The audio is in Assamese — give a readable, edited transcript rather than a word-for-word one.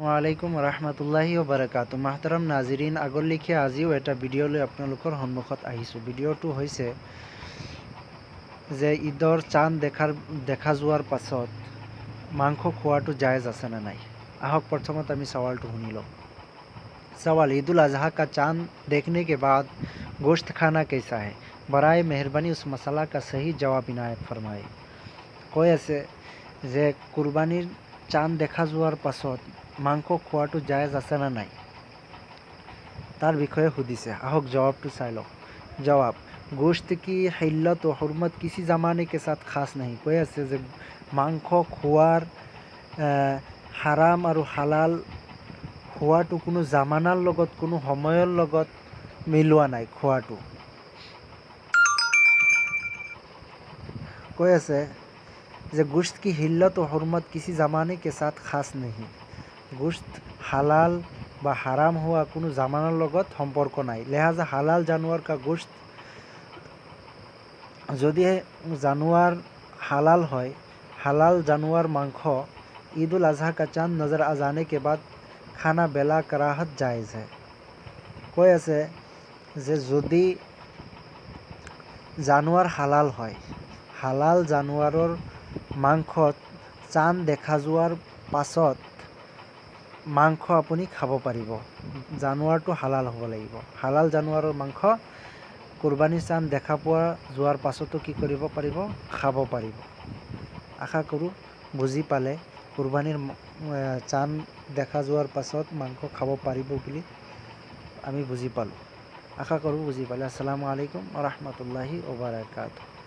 আলাইকুম ৰহমতুল্লাহি ওবাৰাকাতু। মাহতাৰাম নাজিৰিন, আগৰ লিখে আজিও এটা ভিডিঅ' লৈ আপোনালোকৰ সন্মুখত আহিছোঁ। ভিডিঅ'টো হৈছে যে ঈদৰ চাঁদ দেখা যোৱাৰ পাছত মাংস খোৱাটো জায়েজ আছে নে নাই। আহক প্ৰথমত আমি সৱালটো শুনি লওঁ। सवाल, ईद उल अजहा का चांद देखने के बाद गोश्त खाना कैसा है? बराए मेहरबानी उस मसला का सही जवाब इनायत फरमाए। কৈ আছে যে কুরবানির চাঁদ দেখা যোৱাৰ পাছত মাংস খোৱাটো জায়েজ আছে না নাই তার বিষয়ে সুধিছে। আহক জবাবটো চাই লওঁ। জবাব, গোश्त की हिल्लत व हुर्मत किसी ज़माने के साथ खास नहीं। কৈ আছে যে মাংস খোৱাৰ হাৰাম আৰু হালাল খোৱাটো কোনো জামানাৰ লগত কোনো সময়ৰ লগত মিলোৱা নাই। খোৱাটো কৈ আছে যে গোश्त की हिल्लत व हुर्मत किसी ज़माने के साथ खास नहीं। গোश्ত হালাল বা হারাম হওয়া কোনো জামানার লগত সম্পর্ক নাই। লিহাজা হালাল জানোয়ার का গোश्त যদি জানোয়ার হালাল হয়, হালাল জানোয়ার মাংস ईद उल अजहा का चांद नज़र आ जाने के बाद खाना बेला कराहत जायज़ है। কৈ আছে যে যদি জানোয়ার হালাল হয়, হালাল জানোয়াৰৰ মাংসত চাঁদ দেখা যোৱাৰ পাছত মাংস আপুনি খাব পাৰিব। জানোৱাৰটো হালাল হ'ব লাগিব। হালাল জানোৱাৰৰ মাংস কুৰবানিৰ চাঁদ দেখা পোৱা যোৱাৰ পাছতো কি কৰিব পাৰিব? খাব পাৰিব। আশা কৰোঁ বুজি পালে। কুৰবানিৰ চাঁদ দেখা যোৱাৰ পাছত মাংস খাব পাৰিব বুলি আমি বুজি পালোঁ। আশা কৰোঁ বুজি পালে। আসসালামু আলাইকুম ওয়া ৰাহমাতুল্লাহি ওয়া বাৰাকাতুহু।